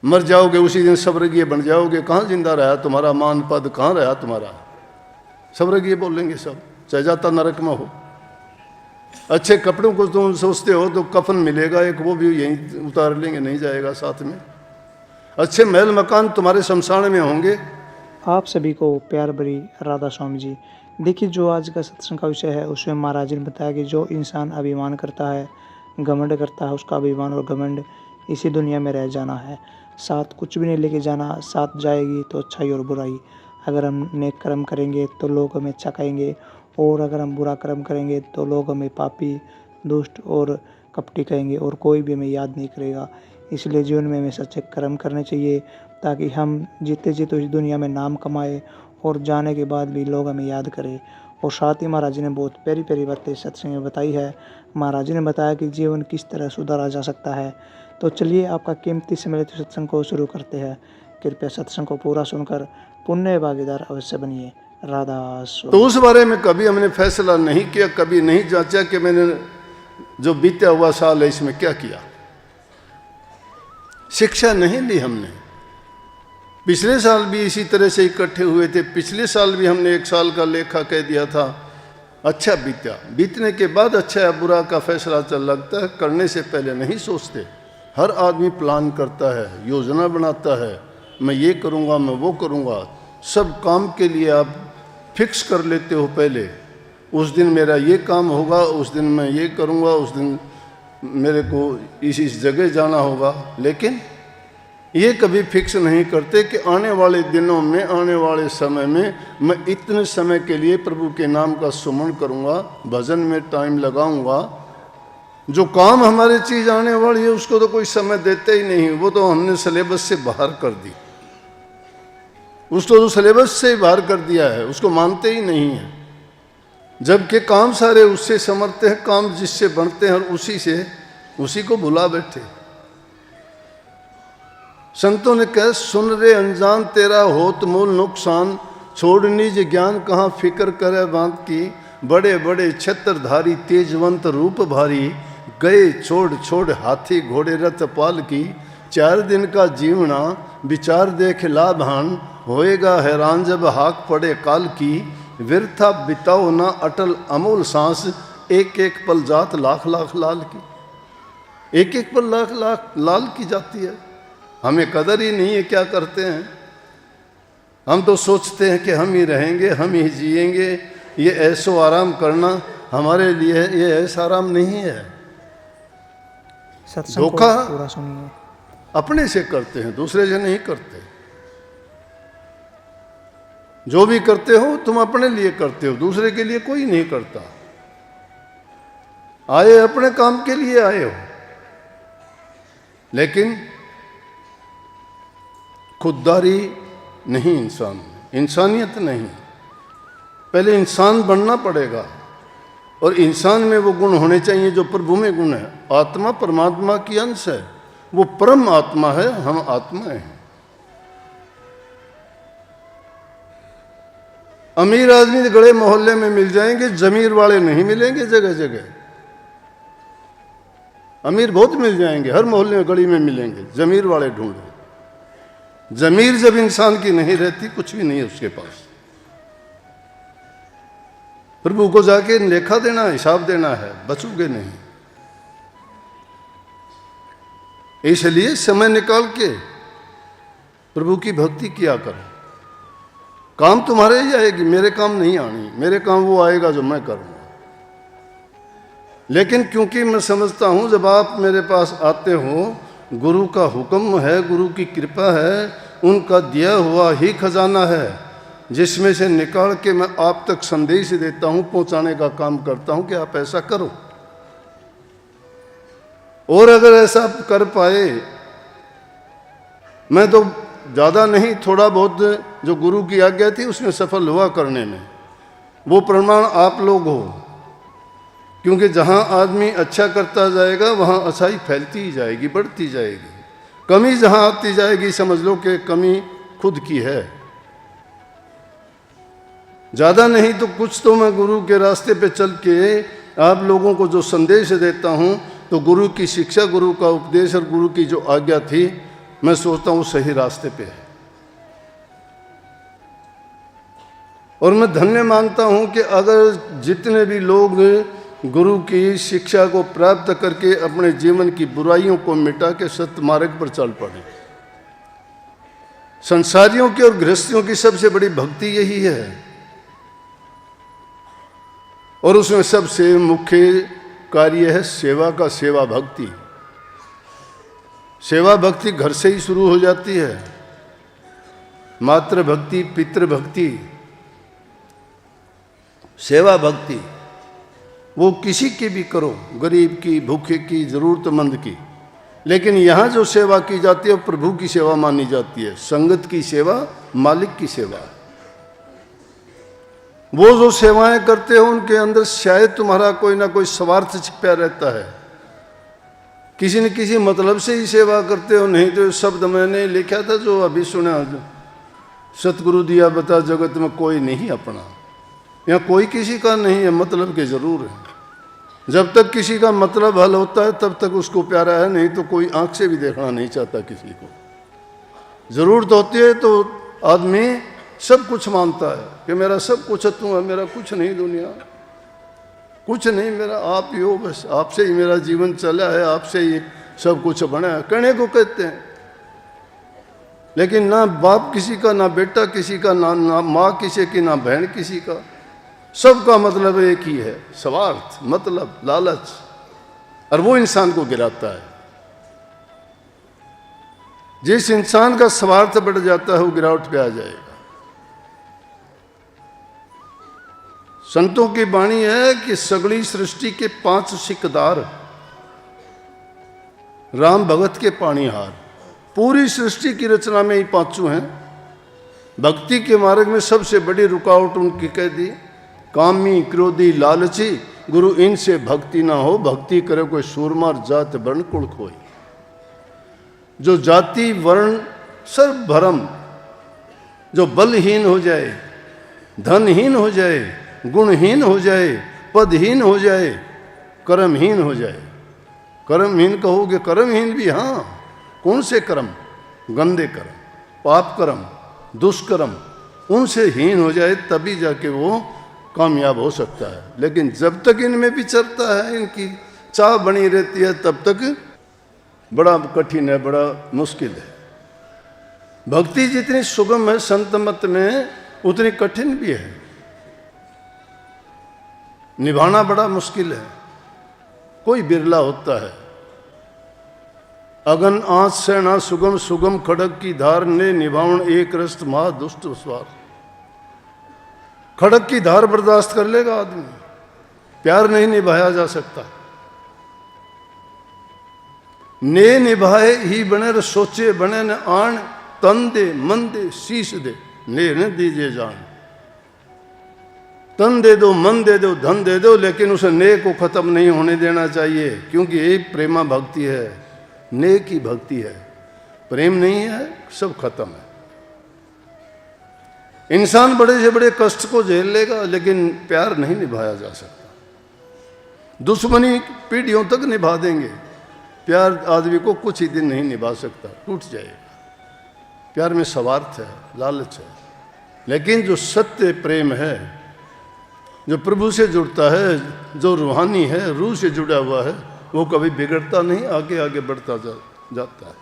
मर जाओगे उसी दिन स्वर्गीय बन जाओगे। कहाँ जिंदा रहा तुम्हारा मान पद, कहाँ रहा तुम्हारा? स्वर्गीय बोलेंगे सब, चाहे जाता नरक में हो। अच्छे कपड़ों को तुम सोचते हो तो कफन मिलेगा एक, वो भी यहीं उतार लेंगे, नहीं जाएगा साथ में। अच्छे महल मकान तुम्हारे शमशान में होंगे। आप सभी को प्यार भरी राधा स्वामी जी। देखिए, जो आज का सत्संग का विषय है उसमें महाराज ने बताया कि जो इंसान अभिमान करता है, घमंड करता है, उसका अभिमान और घमंड इसी दुनिया में रह जाना है। साथ कुछ भी नहीं लेके जाना, साथ जाएगी तो अच्छाई और बुराई। अगर हम नेक कर्म करेंगे तो लोग हमें अच्छा कहेंगे, और अगर हम बुरा कर्म करेंगे तो लोग हमें पापी, दुष्ट और कपटी कहेंगे, और कोई भी हमें याद नहीं करेगा। इसलिए जीवन में हमें सच्चे कर्म करने चाहिए, ताकि हम जीते जी तो इस दुनिया में नाम कमाए और जाने के बाद भी लोग हमें याद करें। और साथ ही महाराज ने बहुत प्यारी प्यारी बातें सत्संग में बताई है। महाराज ने बताया कि जीवन किस तरह सुधारा जा सकता है। तो चलिए, आपका कीमती समय लेते सत्संग को शुरू करते हैं। कृपया सत्संग को पूरा सुनकर पुण्य भागीदार अवश्य बनिए। राधा स्वामी। तो उस बारे में कभी हमने फैसला नहीं किया, कभी नहीं जांचा कि मैंने जो बीता हुआ साल है इसमें क्या किया। शिक्षा नहीं ली हमने। पिछले साल भी इसी तरह से इकट्ठे हुए थे, पिछले साल भी हमने एक साल का लेखा कह दिया था। अच्छा बीता, बीतने के बाद अच्छा या बुरा का फैसला चल लगता है, करने से पहले नहीं सोचते। हर आदमी प्लान करता है, योजना बनाता है, मैं ये करूँगा, मैं वो करूँगा। सब काम के लिए आप फिक्स कर लेते हो पहले, उस दिन मेरा ये काम होगा, उस दिन मैं ये करूँगा, उस दिन मेरे को इस जगह जाना होगा। लेकिन ये कभी फिक्स नहीं करते कि आने वाले दिनों में, आने वाले समय में मैं इतने समय के लिए प्रभु के नाम का सुमन करूँगा, भजन में टाइम लगाऊंगा। जो काम हमारी चीज़ आने वाली है उसको तो कोई समय देते ही नहीं, वो तो हमने सिलेबस से बाहर कर दी। उसको तो सिलेबस से ही बाहर कर दिया है, उसको मानते ही नहीं है। जबकि काम सारे उससे समझते हैं, काम जिससे बढ़ते हैं और उसी को भुला बैठे। संतों ने कहा, सुन रे अनजान तेरा होत मूल नुकसान, छोड़ निज ज्ञान कहाँ फिक्र करे बांत की। बड़े बड़े छत्रधारी तेजवंत रूप भारी, गए छोड़ छोड़ हाथी घोड़े रथ पाल की। 4 दिन का जीवना विचार देख लाभान, होएगा हैरान जब हाक पड़े काल की। व्यर्था बिताओ ना अटल अमूल सांस, एक एक पल जात लाख लाख लाल की। एक एक पल लाख लाख लाल की जाती है। हमें कदर ही नहीं है क्या करते हैं। हम तो सोचते हैं कि हम ही रहेंगे, हम ही जिएंगे, ये ऐसो आराम करना हमारे लिए ये ऐसा आराम नहीं है। धोखा पूरा सुनिए। अपने से करते हैं, दूसरे से नहीं करते। जो भी करते हो तुम अपने लिए करते हो, दूसरे के लिए कोई नहीं करता। आए अपने काम के लिए आए हो, लेकिन खुददारी नहीं, इंसानियत नहीं। पहले इंसान बनना पड़ेगा, और इंसान में वो गुण होने चाहिए जो प्रभु में गुण है। आत्मा परमात्मा की अंश है, वो परम आत्मा है, हम आत्मा हैं। अमीर आदमी गड़े मोहल्ले में मिल जाएंगे, जमीर वाले नहीं मिलेंगे जगह जगह। अमीर बहुत मिल जाएंगे, हर मोहल्ले में गली में मिलेंगे, जमीर वाले ढूंढो। जमीर जब इंसान की नहीं रहती, कुछ भी नहीं है उसके पास। प्रभु को जाके लेखा देना, हिसाब देना है, बचोगे नहीं। इसलिए समय निकाल के प्रभु की भक्ति किया करो। काम तुम्हारे ही आएगी, मेरे काम नहीं आनी। मेरे काम वो आएगा जो मैं करूँगा। लेकिन क्योंकि मैं समझता हूँ जब आप मेरे पास आते हो, गुरु का हुक्म है, गुरु की कृपा है, उनका दिया हुआ ही खजाना है, जिसमें से निकाल के मैं आप तक संदेश देता हूँ, पहुँचाने का काम करता हूँ कि आप ऐसा करो। और अगर ऐसा कर पाए, मैं तो ज़्यादा नहीं, थोड़ा बहुत जो गुरु की आज्ञा थी उसमें सफल हुआ करने में, वो प्रमाण आप लोग हो। क्योंकि जहाँ आदमी अच्छा करता जाएगा वहाँ अच्छाई फैलती ही जाएगी, बढ़ती जाएगी। कमी जहाँ आती जाएगी समझ लो कि कमी खुद की है। ज़्यादा नहीं तो कुछ तो मैं गुरु के रास्ते पे चल के आप लोगों को जो संदेश देता हूँ, तो गुरु की शिक्षा, गुरु का उपदेश और गुरु की जो आज्ञा थी मैं सोचता हूँ सही रास्ते पे है। और मैं धन्य मानता हूँ कि अगर जितने भी लोग गुरु की शिक्षा को प्राप्त करके अपने जीवन की बुराइयों को मिटा के सत्य मार्ग पर चल पड़े। संसारियों की और गृहस्थियों की सबसे बड़ी भक्ति यही है, और उसमें सबसे मुख्य कार्य है सेवा का, सेवा भक्ति। सेवा भक्ति घर से ही शुरू हो जाती है। मातृ भक्ति, पितृ भक्ति, सेवा भक्ति, वो किसी की भी करो, गरीब की, भूखे की, जरूरतमंद की, लेकिन यहाँ जो सेवा की जाती है वो प्रभु की सेवा मानी जाती है। संगत की सेवा मालिक की सेवा है। वो जो सेवाएं करते हो उनके अंदर शायद तुम्हारा कोई ना कोई स्वार्थ छिपा रहता है, किसी न किसी मतलब से ही सेवा करते हो। नहीं तो शब्द मैंने लिखा था जो अभी सुना, सतगुरु दिया बता जगत में कोई नहीं अपना। यहाँ कोई किसी का नहीं है, मतलब के जरूर है। जब तक किसी का मतलब हल होता है तब तक उसको प्यारा है, नहीं तो कोई आंख से भी देखना नहीं चाहता किसी को। जरूरत होती है तो आदमी सब कुछ मानता है कि मेरा सब कुछ तू है, मेरा कुछ नहीं, दुनिया कुछ नहीं, मेरा आप ही हो, बस आपसे ही मेरा जीवन चला है, आपसे ही सब कुछ बना है, कहने को कहते हैं। लेकिन ना बाप किसी का, ना बेटा किसी का, ना माँ किसी की, ना बहन किसी का। सबका मतलब एक ही है, स्वार्थ, मतलब, लालच, और वो इंसान को गिराता है। जिस इंसान का स्वार्थ बढ़ जाता है वो गिरावट पे आ जाएगा। संतों की वाणी है कि सगली सृष्टि के 5 सिकदार, राम भगत के पाणीहार। पूरी सृष्टि की रचना में ही 5 हैं। भक्ति के मार्ग में सबसे बड़ी रुकावट उनकी कह दी, कामी, क्रोधी, लालची, गुरु इनसे भक्ति ना हो। भक्ति करे कोई सूरमार, जात वर्ण कुल खोई। जो जाति वर्ण सर्व भरम, जो बलहीन हो जाए, धनहीन हो जाए, गुणहीन हो जाए, पदहीन हो जाए, कर्महीन हो जाए। कर्महीन कहोगे, कर्महीन भी, हाँ, कौन से कर्म? गंदे कर्म, पाप कर्म, दुष्कर्म, उनसे हीन हो जाए तभी जाके वो कामयाब हो सकता है। लेकिन जब तक इनमें विचरता है, इनकी चाह बनी रहती है, तब तक बड़ा कठिन है, बड़ा मुश्किल है। भक्ति जितनी सुगम है संत मत में, उतनी कठिन भी है। निभाना बड़ा मुश्किल है, कोई बिरला होता है। अगन आँच से ना सुगम, सुगम खड़ग की धार ने निभावन एक रस्त महा दुष्ट स्वार। खड़ग की धार बर्दाश्त कर लेगा आदमी, प्यार नहीं निभाया जा सकता। ने निभाए ही बने र सोचे बने न आन, तन दे मन दे शीश दे, ने न दीजिए जान। तन दे दो, मन दे दो, धन दे दो, लेकिन उसे ने को खत्म नहीं होने देना चाहिए, क्योंकि ये प्रेमा भक्ति है, ने की भक्ति है। प्रेम नहीं है, सब खत्म है। इंसान बड़े से बड़े कष्ट को झेल लेगा, लेकिन प्यार नहीं निभाया जा सकता। दुश्मनी पीढ़ियों तक निभा देंगे, प्यार आदमी को कुछ ही दिन नहीं निभा सकता, टूट जाएगा। प्यार में स्वार्थ है, लालच है। लेकिन जो सत्य प्रेम है, जो प्रभु से जुड़ता है, जो रूहानी है, रूह से जुड़ा हुआ है, वो कभी बिगड़ता नहीं, आगे आगे बढ़ता जाता है।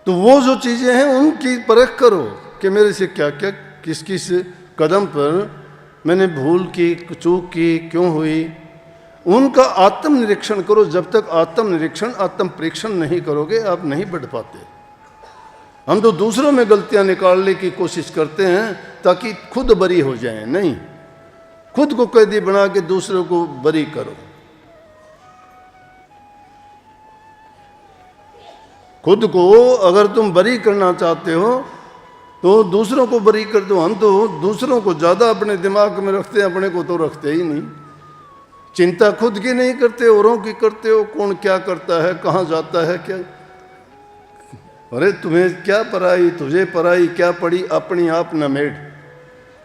तो वो जो चीज़ें हैं उनकी परख करो कि मेरे से क्या क्या, किस किस कदम पर मैंने भूल की, चूक की, क्यों हुई, उनका आत्मनिरीक्षण करो। जब तक आत्मनिरीक्षण, आत्म परीक्षण नहीं करोगे, आप नहीं बढ़ पाते। हम तो दूसरों में गलतियां निकालने की कोशिश करते हैं ताकि खुद बरी हो जाएं। नहीं, खुद को कैदी बना के दूसरों को बरी करो। खुद को अगर तुम बरी करना चाहते हो तो दूसरों को बरी कर दो। हम तो दूसरों को ज़्यादा अपने दिमाग में रखते हैं, अपने को तो रखते ही नहीं। चिंता खुद की नहीं करते, औरों की करते हो। कौन क्या करता है, कहाँ जाता है, क्या। अरे तुम्हें क्या पराई, तुझे पराई क्या पड़ी, अपनी आप न मेढ़।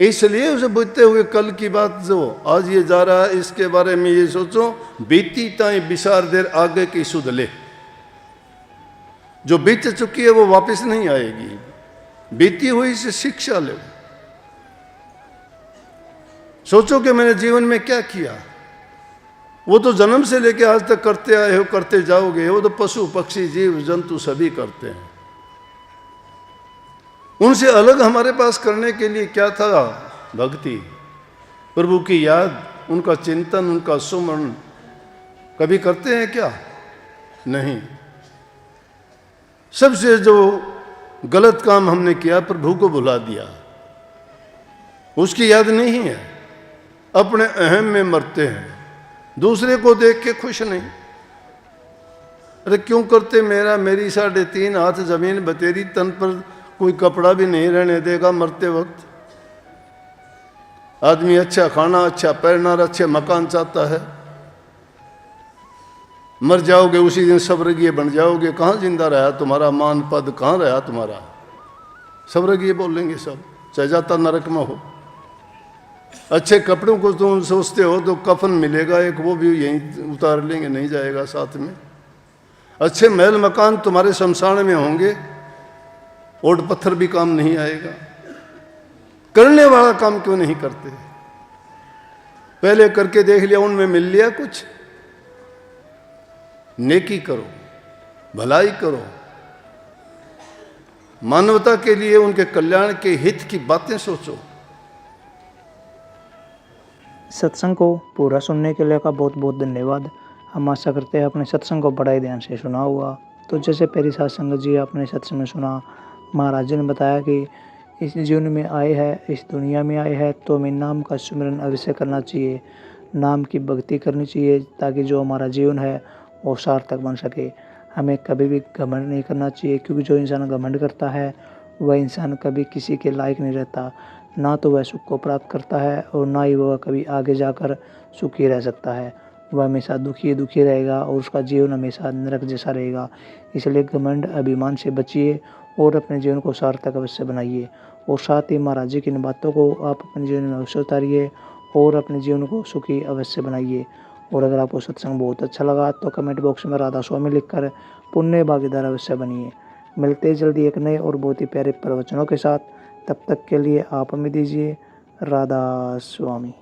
इसलिए उसे बुझते हुए कल की बात जो आज ये जा रहा है, इसके बारे में ये सोचो, बीती ताई बिसार देर आगे की सुध ले। जो बीत चुकी है वो वापस नहीं आएगी, बीती हुई से शिक्षा लो। सोचो कि मैंने जीवन में क्या किया। वो तो जन्म से लेकर आज तक करते आए हो, करते जाओगे। वो तो पशु पक्षी जीव जंतु सभी करते हैं। उनसे अलग हमारे पास करने के लिए क्या था? भक्ति, प्रभु की याद, उनका चिंतन, उनका सुमरण। कभी करते हैं क्या? नहीं। सबसे जो गलत काम हमने किया, प्रभु को भुला दिया, उसकी याद नहीं है। अपने अहम में मरते हैं, दूसरे को देख के खुश नहीं। अरे क्यों करते? मेरा मेरी 3.5 हाथ जमीन बतेरी, तन पर कोई कपड़ा भी नहीं रहने देगा मरते वक्त। आदमी अच्छा खाना, अच्छा पहनना, अच्छे मकान चाहता है। मर जाओगे उसी दिन स्वर्गीय बन जाओगे। कहाँ जिंदा रहा तुम्हारा मान पद, कहाँ रहा तुम्हारा? स्वर्गीय बोलेंगे सब, चाहे जाता नरक में हो। अच्छे कपड़ों को तुम सोचते हो तो कफन मिलेगा एक, वो भी यहीं उतार लेंगे, नहीं जाएगा साथ में। अच्छे महल मकान तुम्हारे शमशान में होंगे, ओट पत्थर भी काम नहीं आएगा। करने वाला काम क्यों नहीं करते? पहले करके देख लिया, उनमें मिल लिया कुछ। नेकी करो, भलाई करो, मानवता के लिए, उनके कल्याण के हित की बातें सोचो। सत्संग को पूरा सुनने के लिए का बहुत बहुत धन्यवाद। हम आशा करते हैं अपने सत्संग को बड़े ध्यान से सुना हुआ। तो जैसे पहली सात संगत जी आपने सत्संग में सुना, महाराज जी ने बताया कि इस जीवन में आए हैं, इस दुनिया में आए हैं तो हमें नाम का सुमिरन अवश्य करना चाहिए, नाम की भक्ति करनी चाहिए, ताकि जो हमारा जीवन है वो सार्थक बन सके। हमें कभी भी घमंड नहीं करना चाहिए, क्योंकि जो इंसान घमंड करता है वह इंसान कभी किसी के लायक नहीं रहता। ना तो वह सुख को प्राप्त करता है और ना ही वह कभी आगे जाकर सुखी रह सकता है। वह हमेशा दुखी दुखी रहेगा और उसका जीवन हमेशा नरक जैसा रहेगा। इसलिए घमंड अभिमान से बचिए और अपने जीवन को सार्थक अवश्य बनाइए। और साथ ही महाराज जी की इन बातों को आप अपने जीवन में अवश्य उतारिए और अपने जीवन को सुखी अवश्य बनाइए। और अगर आपको सत्संग बहुत अच्छा लगा तो कमेंट बॉक्स में राधा स्वामी लिखकर पुण्य भागीदार अवश्य बनिए। मिलते जल्दी एक नए और बहुत ही प्यारे प्रवचनों के साथ। तब तक के लिए आप हमें दीजिए राधा स्वामी।